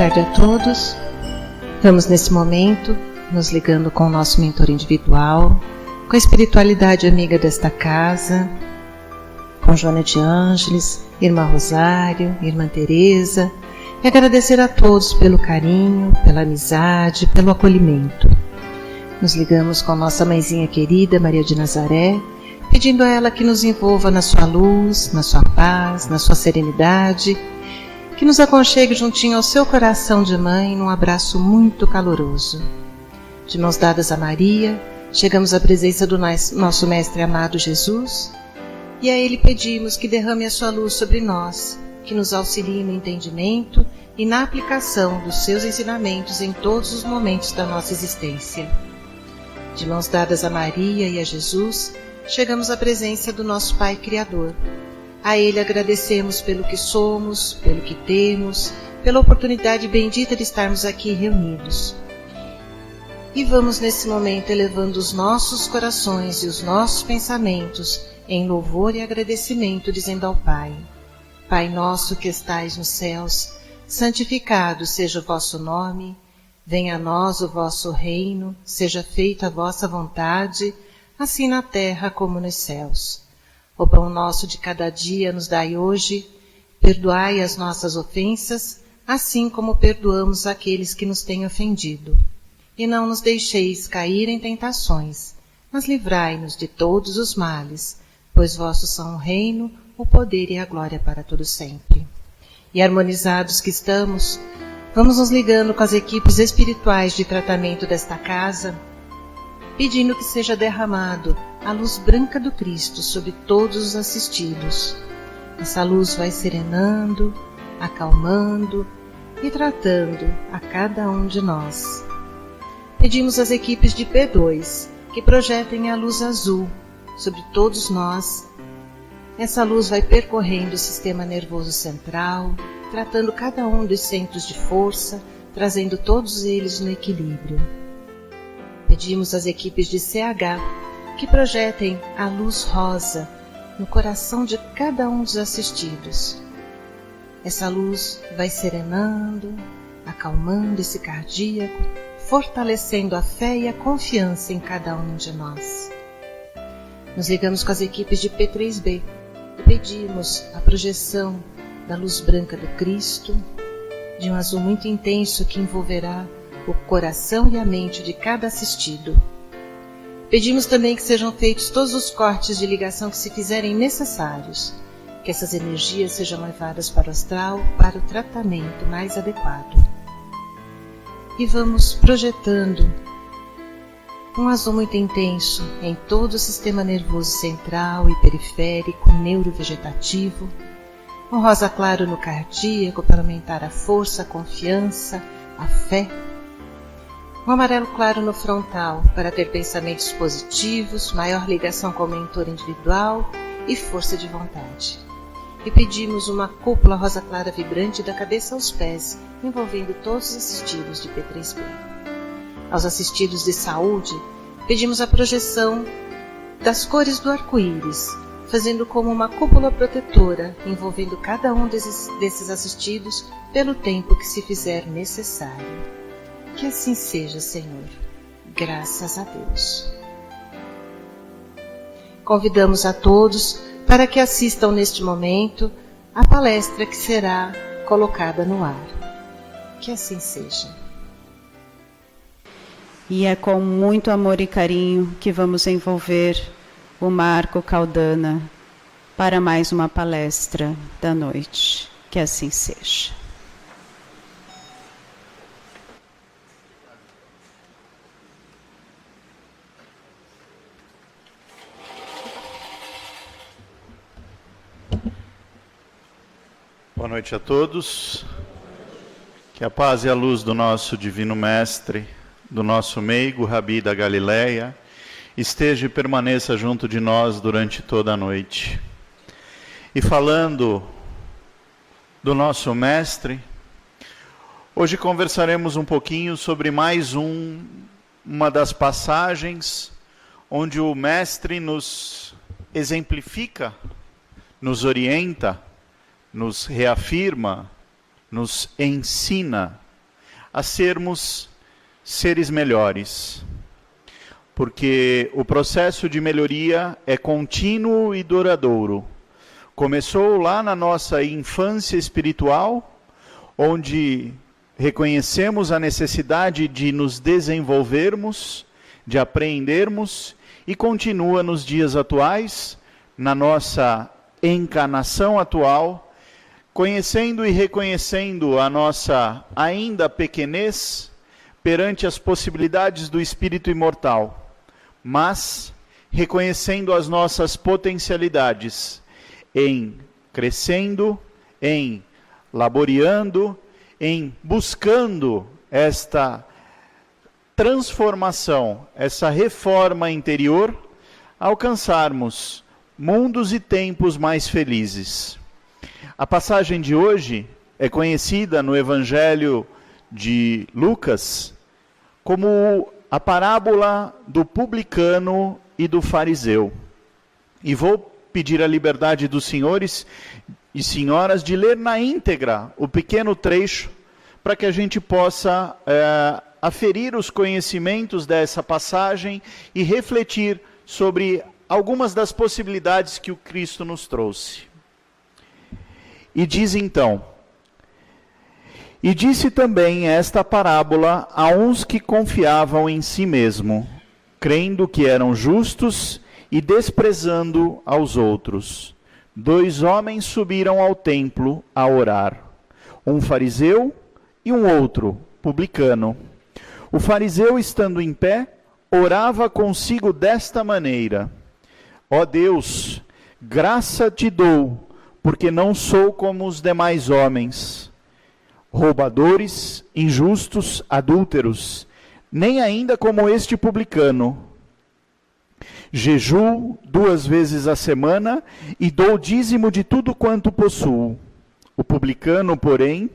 tarde a todos. Vamos nesse momento nos ligando com o nosso mentor individual, com a espiritualidade amiga desta casa, com Joana de Ângeles, Irmã Rosário, Irmã Teresa, e agradecer a todos pelo carinho, pela amizade, pelo acolhimento. Nos ligamos com nossa mãezinha querida, Maria de Nazaré, pedindo a ela que nos envolva na sua luz, na sua paz, na sua serenidade, que nos aconchegue juntinho ao seu coração de mãe num abraço muito caloroso. De mãos dadas a Maria, chegamos à presença do nosso Mestre amado Jesus e a Ele pedimos que derrame a sua luz sobre nós, que nos auxilie no entendimento e na aplicação dos seus ensinamentos em todos os momentos da nossa existência. De mãos dadas a Maria e a Jesus, chegamos à presença do nosso Pai Criador. A Ele agradecemos pelo que somos, pelo que temos, pela oportunidade bendita de estarmos aqui reunidos. E vamos nesse momento elevando os nossos corações e os nossos pensamentos em louvor e agradecimento, dizendo ao Pai: Pai nosso que estais nos céus, santificado seja o vosso nome, venha a nós o vosso reino, seja feita a vossa vontade, assim na terra como nos céus. O pão nosso de cada dia nos dai hoje, perdoai as nossas ofensas, assim como perdoamos aqueles que nos têm ofendido. E não nos deixeis cair em tentações, mas livrai-nos de todos os males, pois vossos são o reino, o poder e a glória para todo sempre. E harmonizados que estamos, vamos nos ligando com as equipes espirituais de tratamento desta casa, pedindo que seja derramado a luz branca do Cristo sobre todos os assistidos. Essa luz vai serenando, acalmando e tratando a cada um de nós. Pedimos às equipes de P2 que projetem a luz azul sobre todos nós. Essa luz vai percorrendo o sistema nervoso central, tratando cada um dos centros de força, trazendo todos eles no equilíbrio. Pedimos às equipes de CH que projetem a luz rosa no coração de cada um dos assistidos. Essa luz vai serenando, acalmando esse cardíaco, fortalecendo a fé e a confiança em cada um de nós. Nos ligamos com as equipes de P3B e pedimos a projeção da luz branca do Cristo, de um azul muito intenso que envolverá o coração e a mente de cada assistido. Pedimos também que sejam feitos todos os cortes de ligação que se fizerem necessários, que essas energias sejam levadas para o astral para o tratamento mais adequado. E vamos projetando um azul muito intenso em todo o sistema nervoso central e periférico, neurovegetativo, um rosa claro no cardíaco para aumentar a força, a confiança, a fé, um amarelo claro no frontal para ter pensamentos positivos, maior ligação com o mentor individual e força de vontade. E pedimos uma cúpula rosa clara vibrante da cabeça aos pés, envolvendo todos os assistidos de P3B. Aos assistidos de saúde, pedimos a projeção das cores do arco-íris, fazendo como uma cúpula protetora, envolvendo cada um desses assistidos pelo tempo que se fizer necessário. Que assim seja, Senhor. Graças a Deus. Convidamos a todos para que assistam neste momento a palestra que será colocada no ar. Que assim seja. E é com muito amor e carinho que vamos envolver o Marco Caldana para mais uma palestra da noite. Que assim seja. Boa noite a todos. Que a paz e a luz do nosso Divino Mestre, do nosso meigo Rabi da Galileia, esteja e permaneça junto de nós durante toda a noite. E falando do nosso Mestre, hoje conversaremos um pouquinho sobre mais uma das passagens onde o Mestre nos exemplifica, nos orienta, nos reafirma, nos ensina a sermos seres melhores. Porque o processo de melhoria é contínuo e duradouro. Começou lá na nossa infância espiritual, onde reconhecemos a necessidade de nos desenvolvermos, de aprendermos, e continua nos dias atuais, na nossa encarnação atual, conhecendo e reconhecendo a nossa ainda pequenez perante as possibilidades do espírito imortal, mas reconhecendo as nossas potencialidades em crescendo, em laboreando, em buscando esta transformação, essa reforma interior, alcançarmos mundos e tempos mais felizes. A passagem de hoje é conhecida no Evangelho de Lucas como a parábola do publicano e do fariseu. E vou pedir a liberdade dos senhores e senhoras de ler na íntegra o pequeno trecho, para que a gente possa aferir os conhecimentos dessa passagem e refletir sobre algumas das possibilidades que o Cristo nos trouxe. E diz então: e disse também esta parábola a uns que confiavam em si mesmo, crendo que eram justos e desprezando aos outros. 2 homens subiram ao templo a orar, um fariseu e um outro, publicano. O fariseu, estando em pé, orava consigo desta maneira: ó Deus, graça te dou, porque não sou como os demais homens, roubadores, injustos, adúlteros, nem ainda como este publicano. Jejuo 2 vezes a semana e dou dízimo de tudo quanto possuo. O publicano, porém,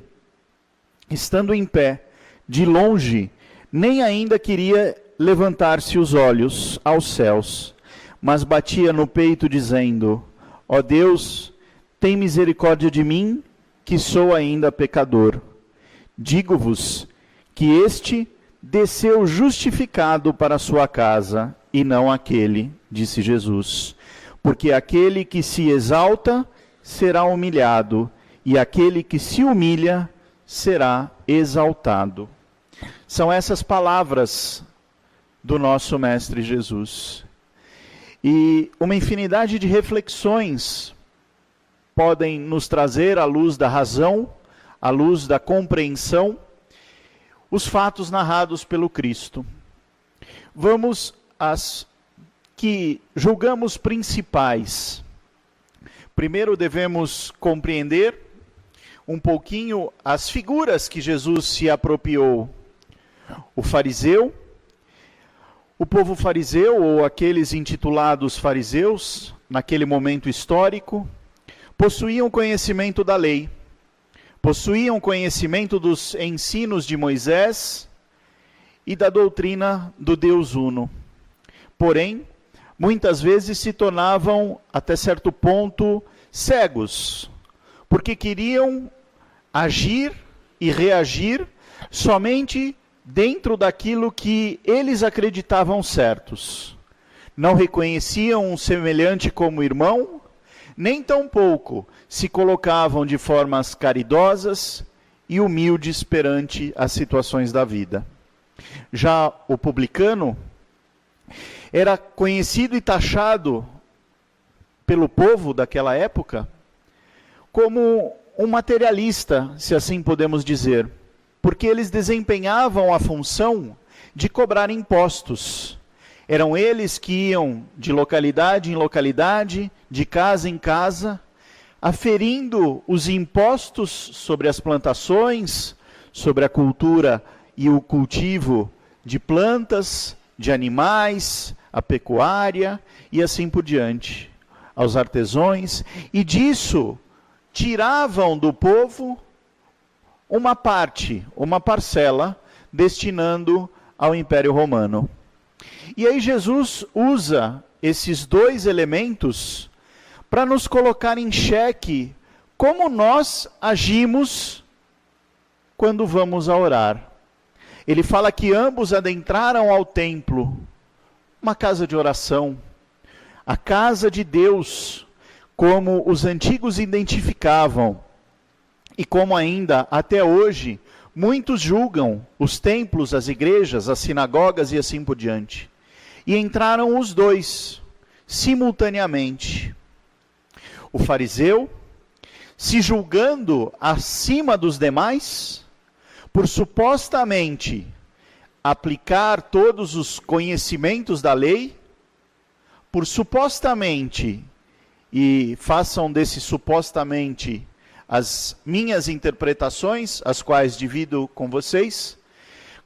estando em pé, de longe, nem ainda queria levantar-se os olhos aos céus, mas batia no peito, dizendo: ó Deus, tem misericórdia de mim, que sou ainda pecador. Digo-vos que este desceu justificado para a sua casa, e não aquele, disse Jesus. Porque aquele que se exalta será humilhado, e aquele que se humilha será exaltado. São essas palavras do nosso Mestre Jesus. E uma infinidade de reflexões podem nos trazer à luz da razão, à luz da compreensão, os fatos narrados pelo Cristo. Vamos às que julgamos principais. Primeiro devemos compreender um pouquinho as figuras que Jesus se apropriou. O fariseu, o povo fariseu, ou aqueles intitulados fariseus, naquele momento histórico, possuíam conhecimento da lei, possuíam conhecimento dos ensinos de Moisés e da doutrina do Deus Uno. Porém, muitas vezes se tornavam, até certo ponto, cegos, porque queriam agir e reagir somente dentro daquilo que eles acreditavam certos. Não reconheciam um semelhante como irmão, nem tampouco se colocavam de formas caridosas e humildes perante as situações da vida. Já o publicano era conhecido e taxado pelo povo daquela época como um materialista, se assim podemos dizer, porque eles desempenhavam a função de cobrar impostos. Eram eles que iam de localidade em localidade, de casa em casa, aferindo os impostos sobre as plantações, sobre a cultura e o cultivo de plantas, de animais, a pecuária e assim por diante, aos artesãos, e disso tiravam do povo uma parte, uma parcela, destinando ao Império Romano. E aí Jesus usa esses 2 elementos para nos colocar em xeque como nós agimos quando vamos a orar. ele fala que ambos adentraram ao templo, uma casa de oração, a casa de Deus, como os antigos identificavam, e como ainda até hoje muitos julgam os templos, as igrejas, as sinagogas e assim por diante. E entraram os dois, simultaneamente. O fariseu, se julgando acima dos demais, por supostamente aplicar todos os conhecimentos da lei, por supostamente, e façam desse supostamente as minhas interpretações, as quais divido com vocês,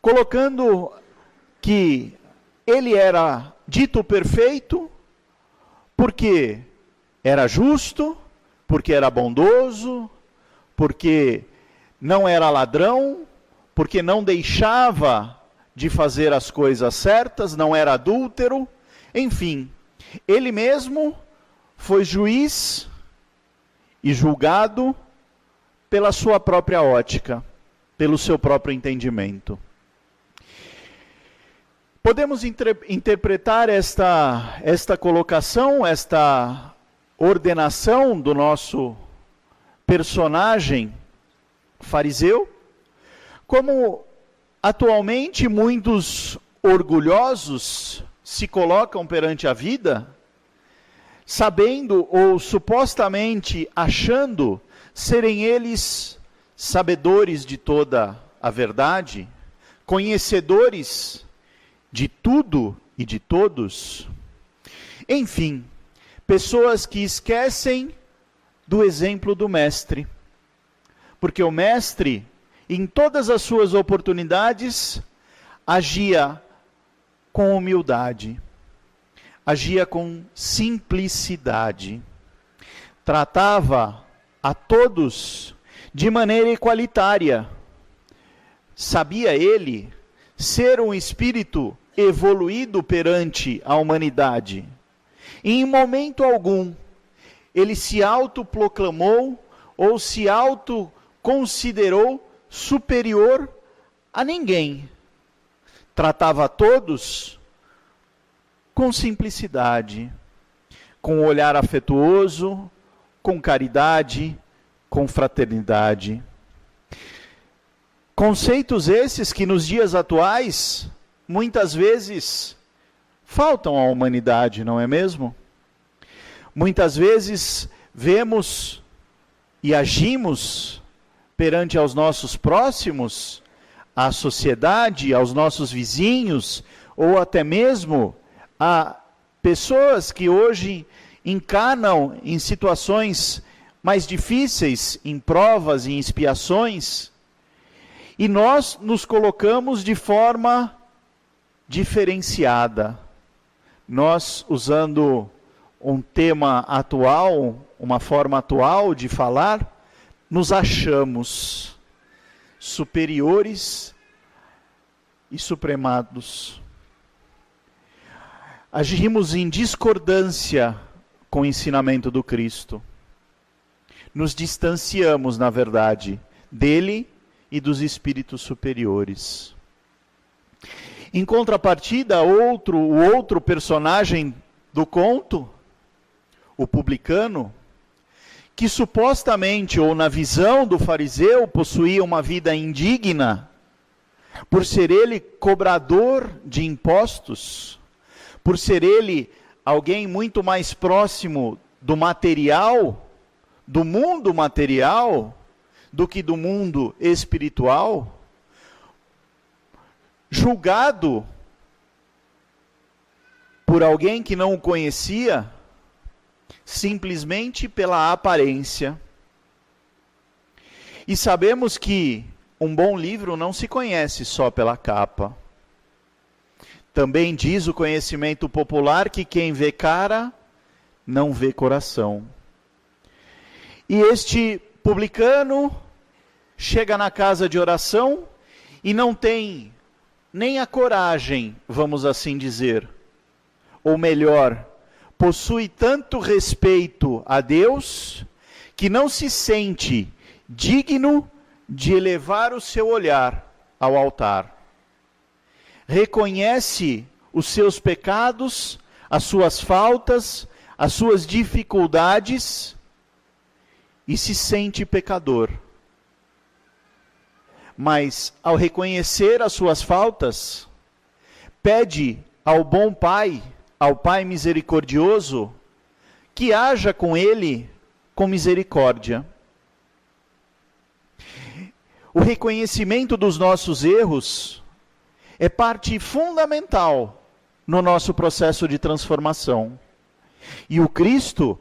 colocando que ele era dito perfeito, porque era justo, porque era bondoso, porque não era ladrão, porque não deixava de fazer as coisas certas, não era adúltero, enfim, ele mesmo foi juiz e julgado pela sua própria ótica, pelo seu próprio entendimento. Podemos interpretar esta colocação, esta ordenação do nosso personagem fariseu, como atualmente muitos orgulhosos se colocam perante a vida, sabendo ou supostamente achando serem eles sabedores de toda a verdade, conhecedores de tudo e de todos. Enfim, pessoas que esquecem do exemplo do mestre. Porque o mestre, em todas as suas oportunidades, agia com humildade, agia com simplicidade, tratava a todos de maneira igualitária. Sabia ele ser um espírito evoluído perante a humanidade. E em momento algum, ele se autoproclamou ou se autoconsiderou superior a ninguém. Tratava a todos com simplicidade, com um olhar afetuoso, com caridade, com fraternidade. Conceitos esses que nos dias atuais, muitas vezes, faltam à humanidade, não é mesmo? Muitas vezes vemos e agimos perante aos nossos próximos, à sociedade, aos nossos vizinhos, ou até mesmo a pessoas que hoje encarnam em situações mais difíceis, em provas e em expiações, e nós nos colocamos de forma diferenciada. Nós, usando um tema atual, uma forma atual de falar, nos achamos superiores e supremados. Agimos em discordância com o ensinamento do Cristo. Nos distanciamos, na verdade, dele e dos espíritos superiores. Em contrapartida, o outro personagem do conto, o publicano, que supostamente, ou na visão do fariseu, possuía uma vida indigna, por ser ele cobrador de impostos, por ser ele alguém muito mais próximo do material, do mundo material, do que do mundo espiritual, julgado por alguém que não o conhecia, simplesmente pela aparência. E sabemos que um bom livro não se conhece só pela capa. Também diz o conhecimento popular que quem vê cara, não vê coração. E este publicano chega na casa de oração e não tem nem a coragem, vamos assim dizer, ou melhor, possui tanto respeito a Deus, que não se sente digno de elevar o seu olhar ao altar. reconhece os seus pecados, as suas faltas, as suas dificuldades e se sente pecador. Mas ao reconhecer as suas faltas, pede ao bom Pai, ao Pai misericordioso, que haja com ele com misericórdia. O reconhecimento dos nossos erros é parte fundamental no nosso processo de transformação. E o Cristo,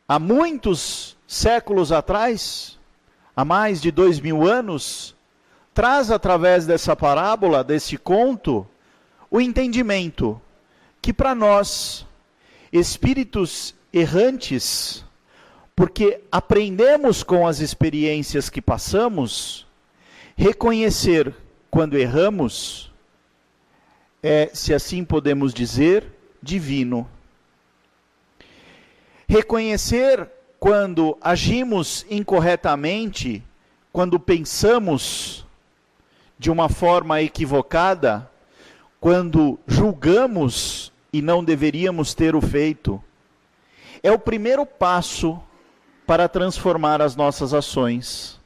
há muitos séculos atrás, há mais de 2000 anos, traz através dessa parábola, desse conto, o entendimento que para nós, espíritos errantes, porque aprendemos com as experiências que passamos, reconhecer quando erramos é, se assim podemos dizer, divino. Reconhecer quando agimos incorretamente, quando pensamos de uma forma equivocada, quando julgamos e não deveríamos ter o feito, é o primeiro passo para transformar as nossas ações.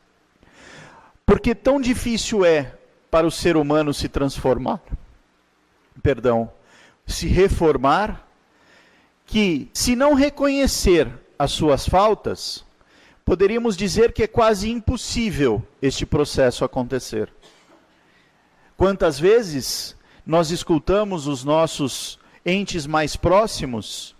Porque tão difícil é para o ser humano se transformar, se reformar, que se não reconhecer as suas faltas, poderíamos dizer que é quase impossível este processo acontecer. Quantas vezes nós escutamos os nossos entes mais próximos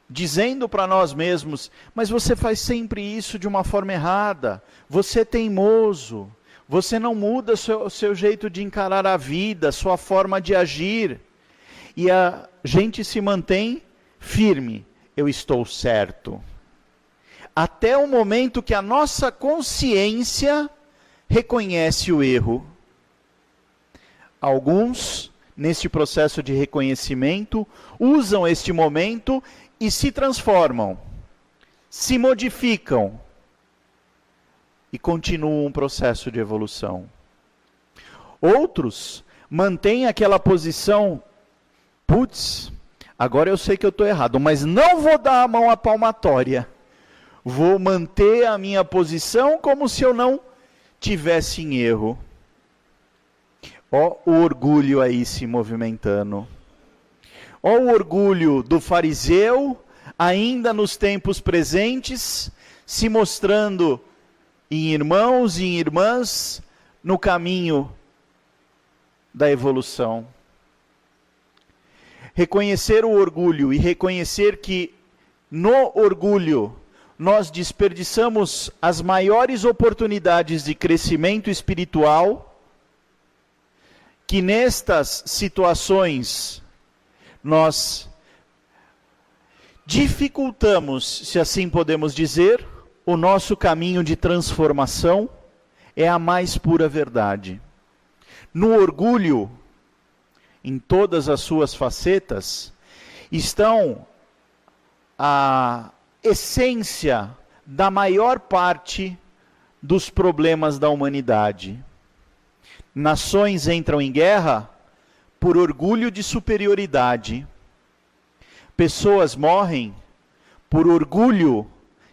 dizendo para nós mesmos: mas você faz sempre isso de uma forma errada, você é teimoso, você não muda o seu jeito de encarar a vida, sua forma de agir. E a gente se mantém firme: eu estou certo. Até o momento que a nossa consciência reconhece o erro. Alguns, neste processo de reconhecimento, usam este momento e se transformam, se modificam e continuam um processo de evolução. Outros mantêm aquela posição: putz, agora eu sei que eu estou errado, mas não vou dar a mão à palmatória. Vou manter a minha posição como se eu não tivesse em erro. Ó o orgulho aí se movimentando. Ó o orgulho do fariseu, ainda nos tempos presentes, se mostrando em irmãos e em irmãs no caminho da evolução. Reconhecer o orgulho e reconhecer que no orgulho nós desperdiçamos as maiores oportunidades de crescimento espiritual, que nestas situações nós dificultamos, se assim podemos dizer, o nosso caminho de transformação, é a mais pura verdade. No orgulho, em todas as suas facetas, estão a essência da maior parte dos problemas da humanidade. Nações entram em guerra por orgulho de superioridade. Pessoas morrem por orgulho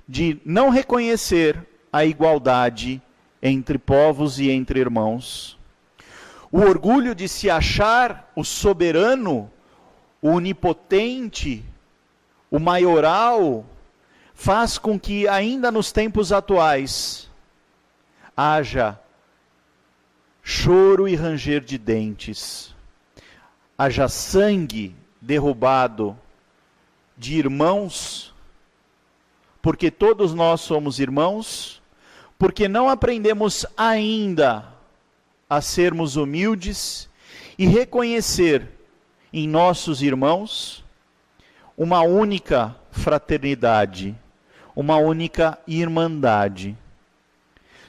de não reconhecer a igualdade entre povos e entre irmãos. O orgulho de se achar o soberano, o onipotente, o maioral, faz com que ainda nos tempos atuais haja choro e ranger de dentes, haja sangue derrubado de irmãos, porque todos nós somos irmãos, porque não aprendemos ainda a sermos humildes e reconhecer em nossos irmãos uma única fraternidade, uma única irmandade.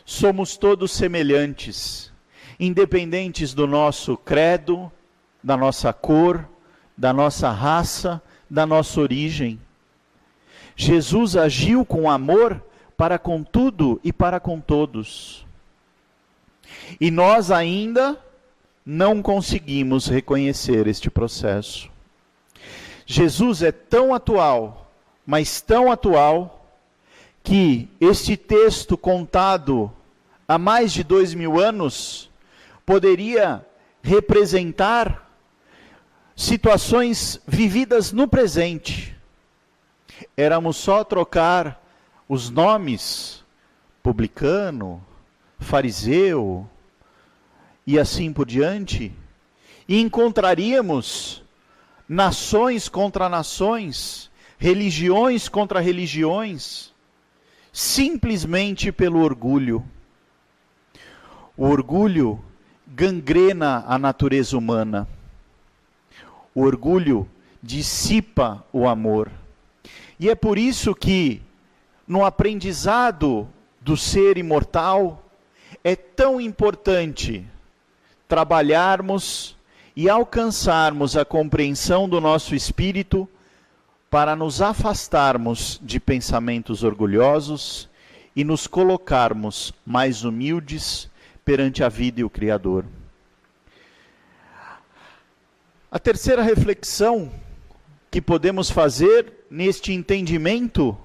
Somos todos semelhantes, independentes do nosso credo, da nossa cor, da nossa raça, da nossa origem. Jesus agiu com amor para com tudo e para com todos. E nós ainda não conseguimos reconhecer este processo. Jesus é tão atual, mas tão atual, que este texto contado há mais de 2000 anos poderia representar situações vividas no presente. Éramos só trocar os nomes, publicano, fariseu, e assim por diante, e encontraríamos nações contra nações, religiões contra religiões, simplesmente pelo orgulho. O orgulho gangrena a natureza humana. O orgulho dissipa o amor. E é por isso que, no aprendizado do ser imortal, é tão importante trabalharmos e alcançarmos a compreensão do nosso espírito para nos afastarmos de pensamentos orgulhosos e nos colocarmos mais humildes perante a vida e o Criador. A terceira reflexão que podemos fazer neste entendimento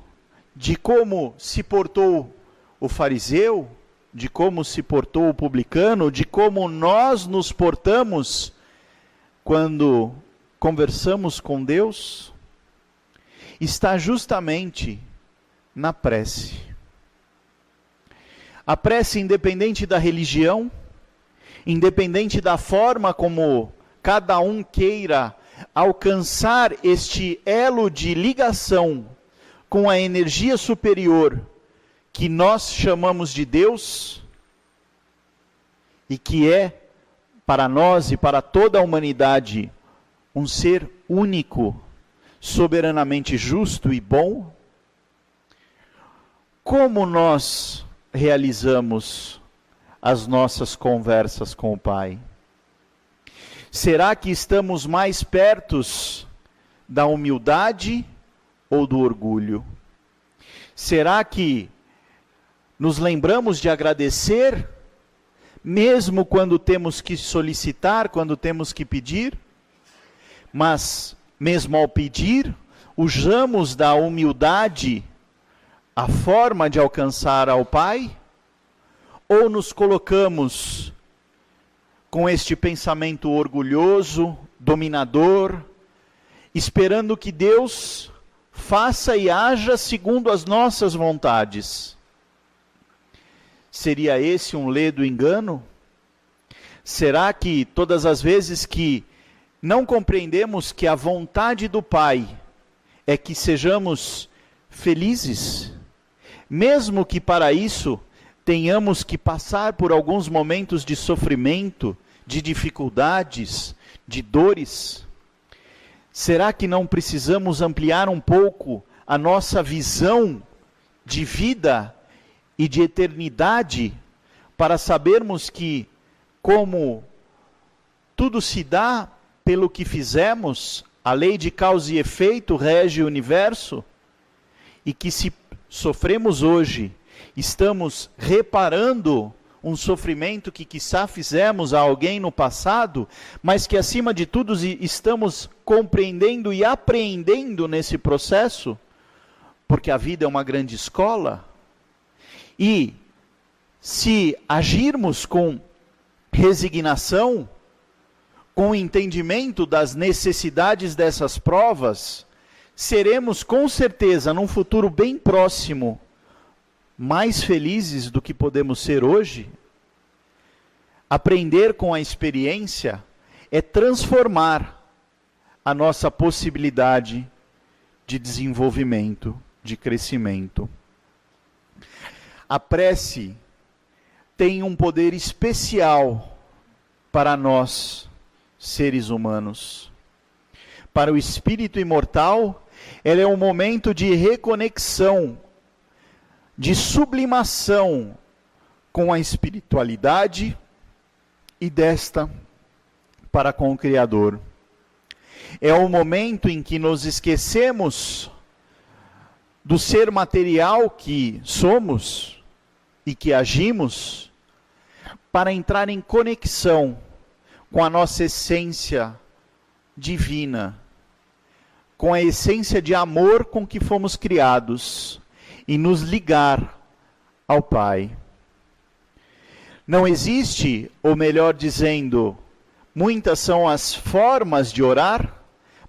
de como se portou o fariseu, de como se portou o publicano, de como nós nos portamos quando conversamos com Deus, está justamente na prece. A prece, independente da religião, independente da forma como cada um queira alcançar este elo de ligação com a energia superior que nós chamamos de Deus, e que é, para nós e para toda a humanidade, um ser único, soberanamente justo e bom, como nós realizamos as nossas conversas com o Pai? Será que estamos mais perto da humildade ou do orgulho? Será que nos lembramos de agradecer, mesmo quando temos que solicitar, quando temos que pedir? Mas, mesmo ao pedir, usamos da humildade a forma de alcançar ao Pai? Ou nos colocamos com este pensamento orgulhoso, dominador, esperando que Deus faça e haja segundo as nossas vontades? Seria esse um ledo engano? Será que todas as vezes que não compreendemos que a vontade do Pai é que sejamos felizes, mesmo que para isso tenhamos que passar por alguns momentos de sofrimento, de dificuldades, de dores, será que não precisamos ampliar um pouco a nossa visão de vida e de eternidade, para sabermos que, como tudo se dá pelo que fizemos, a lei de causa e efeito rege o universo, e que se sofremos hoje, estamos reparando um sofrimento que quiçá fizemos a alguém no passado, mas que acima de tudo estamos compreendendo e apreendendo nesse processo, porque a vida é uma grande escola. E se agirmos com resignação, com entendimento das necessidades dessas provas, seremos com certeza, num futuro bem próximo, mais felizes do que podemos ser hoje. Aprender com a experiência é transformar a nossa possibilidade de desenvolvimento, de crescimento. A prece tem um poder especial para nós, seres humanos. Para o espírito imortal, ela é um momento de reconexão, de sublimação com a espiritualidade e desta para com o Criador. É o momento em que nos esquecemos do ser material que somos e que agimos, para entrar em conexão com a nossa essência divina, com a essência de amor com que fomos criados, e nos ligar ao Pai. Não existe, ou melhor dizendo, muitas são as formas de orar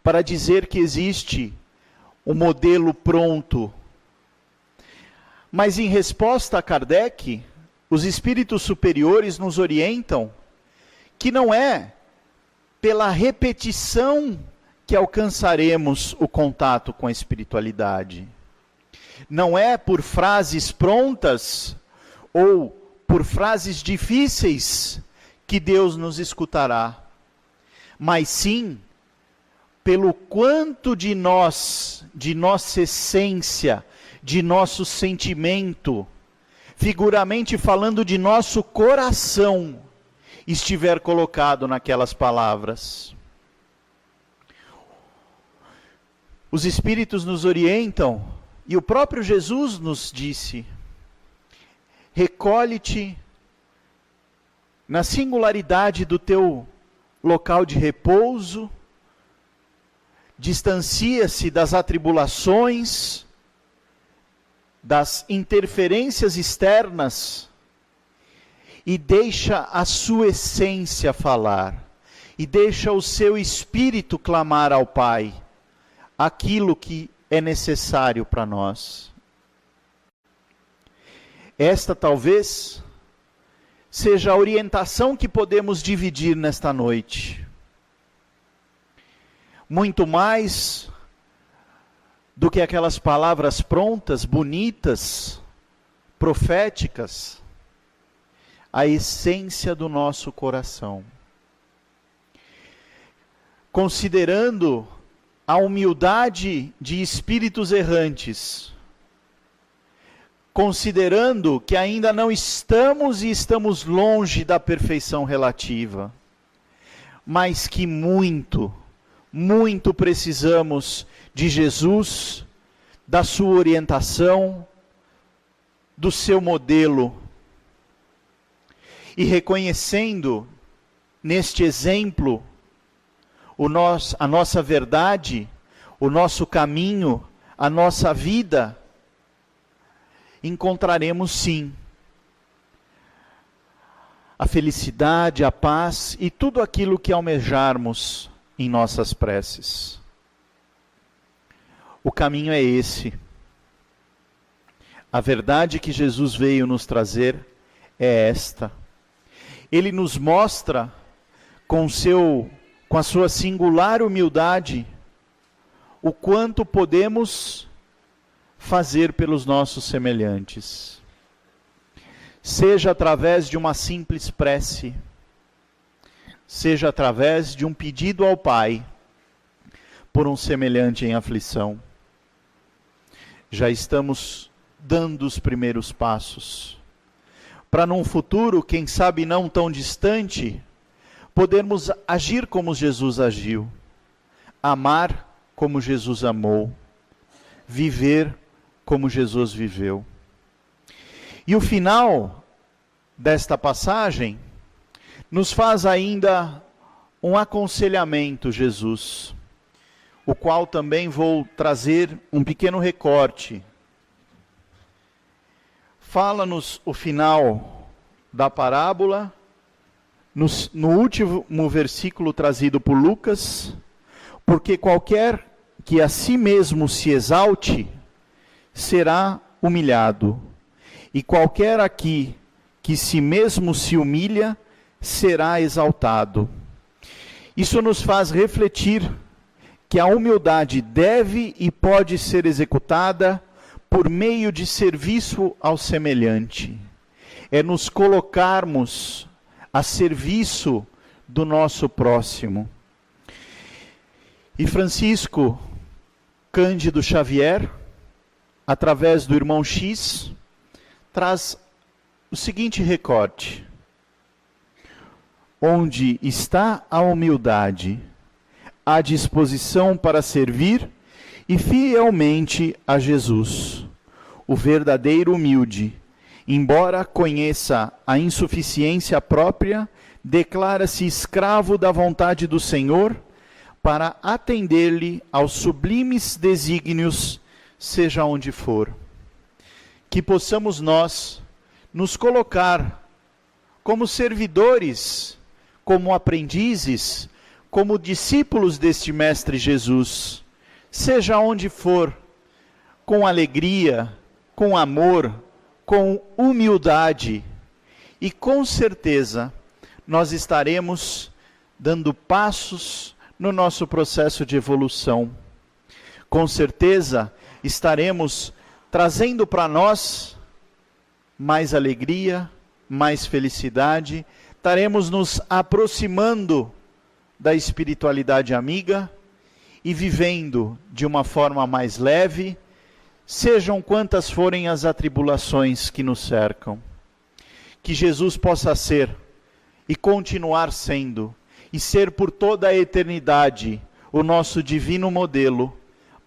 para dizer que existe um modelo pronto. Mas em resposta a Kardec, os espíritos superiores nos orientam que não é pela repetição que alcançaremos o contato com a espiritualidade. Não é por frases prontas ou por frases difíceis que Deus nos escutará, mas sim pelo quanto de nós, de nossa essência, de nosso sentimento, figuramente falando de nosso coração, estiver colocado naquelas palavras. Os Espíritos nos orientam, e o próprio Jesus nos disse: recolhe-te na singularidade do teu local de repouso, distancia-se das atribulações, das interferências externas, e deixa a sua essência falar, e deixa o seu espírito clamar ao Pai aquilo que é necessário para nós. Esta talvez seja a orientação que podemos dividir nesta noite. Muito mais do que aquelas palavras prontas, bonitas, proféticas, a essência do nosso coração. Considerando a humildade de espíritos errantes, considerando que ainda não estamos e estamos longe da perfeição relativa, mas que muito, muito precisamos de Jesus, da sua orientação, do seu modelo, e reconhecendo neste exemplo a nossa verdade, o nosso caminho, a nossa vida, encontraremos sim a felicidade, a paz e tudo aquilo que almejarmos em nossas preces. O caminho é esse. A verdade que Jesus veio nos trazer é esta. Ele nos mostra com a sua singular humildade o quanto podemos fazer pelos nossos semelhantes. Seja através de uma simples prece, seja através de um pedido ao Pai por um semelhante em aflição. Já estamos dando os primeiros passos, para num futuro, quem sabe não tão distante, podermos agir como Jesus agiu, amar como Jesus amou, viver como Jesus viveu. E o final desta passagem nos faz ainda um aconselhamento, Jesus, o qual também vou trazer um pequeno recorte. Fala-nos o final da parábola, no último versículo trazido por Lucas: porque qualquer que a si mesmo se exalte, será humilhado, e qualquer aqui que si mesmo se humilha, será exaltado. Isso nos faz refletir que a humildade deve e pode ser executada por meio de serviço ao semelhante. É nos colocarmos a serviço do nosso próximo. E Francisco Cândido Xavier, através do irmão X, traz o seguinte recorte: onde está a humildade, a disposição para servir e fielmente a Jesus. O verdadeiro humilde, embora conheça a insuficiência própria, declara-se escravo da vontade do Senhor para atender-lhe aos sublimes desígnios, seja onde for. Que possamos nós nos colocar como servidores, como aprendizes, como discípulos deste Mestre Jesus, seja onde for, com alegria, com amor, com humildade, e com certeza nós estaremos dando passos no nosso processo de evolução. Com certeza estaremos trazendo para nós mais alegria, mais felicidade, estaremos nos aproximando da espiritualidade amiga e vivendo de uma forma mais leve, sejam quantas forem as atribulações que nos cercam. Que Jesus possa ser e continuar sendo, e ser por toda a eternidade o nosso divino modelo,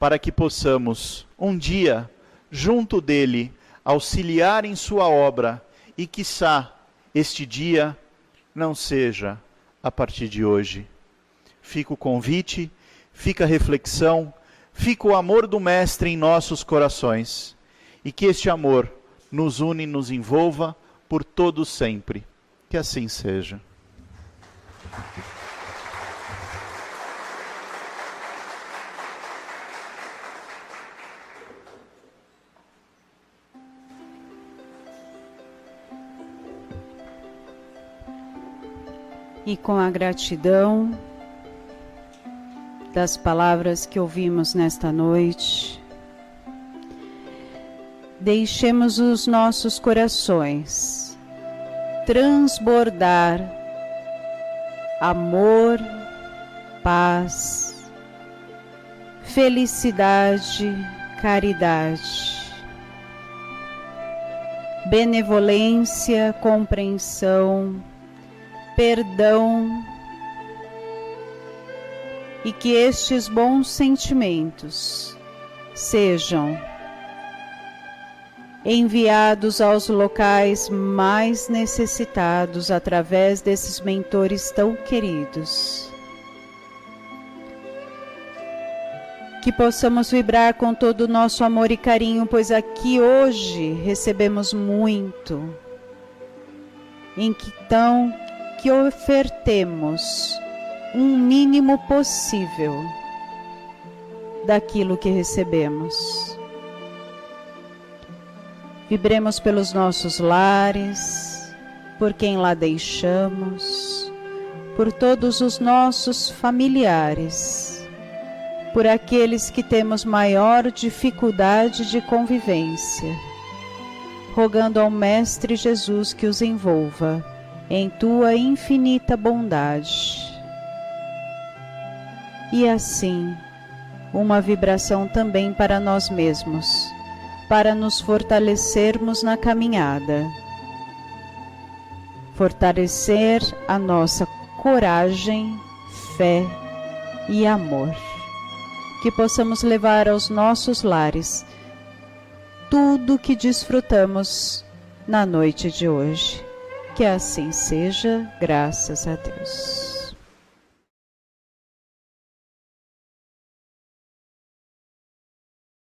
para que possamos um dia, junto dele, auxiliar em sua obra, e quiçá este dia não seja a partir de hoje. Fica o convite, fica a reflexão, fica o amor do Mestre em nossos corações, e que este amor nos une e nos envolva por todo sempre. Que assim seja. E com a gratidão das palavras que ouvimos nesta noite, deixemos os nossos corações transbordar amor, paz, felicidade, caridade, benevolência, compreensão, perdão, e que estes bons sentimentos sejam enviados aos locais mais necessitados através desses mentores tão queridos. Que possamos vibrar com todo o nosso amor e carinho, pois aqui hoje recebemos muito. Então, que ofertemos um mínimo possível daquilo que recebemos. Vibremos pelos nossos lares, por quem lá deixamos, por todos os nossos familiares, por aqueles que temos maior dificuldade de convivência, rogando ao Mestre Jesus que os envolva em tua infinita bondade. E assim, uma vibração também para nós mesmos, para nos fortalecermos na caminhada. Fortalecer a nossa coragem, fé e amor. Que possamos levar aos nossos lares tudo que desfrutamos na noite de hoje. Que assim seja, graças a Deus.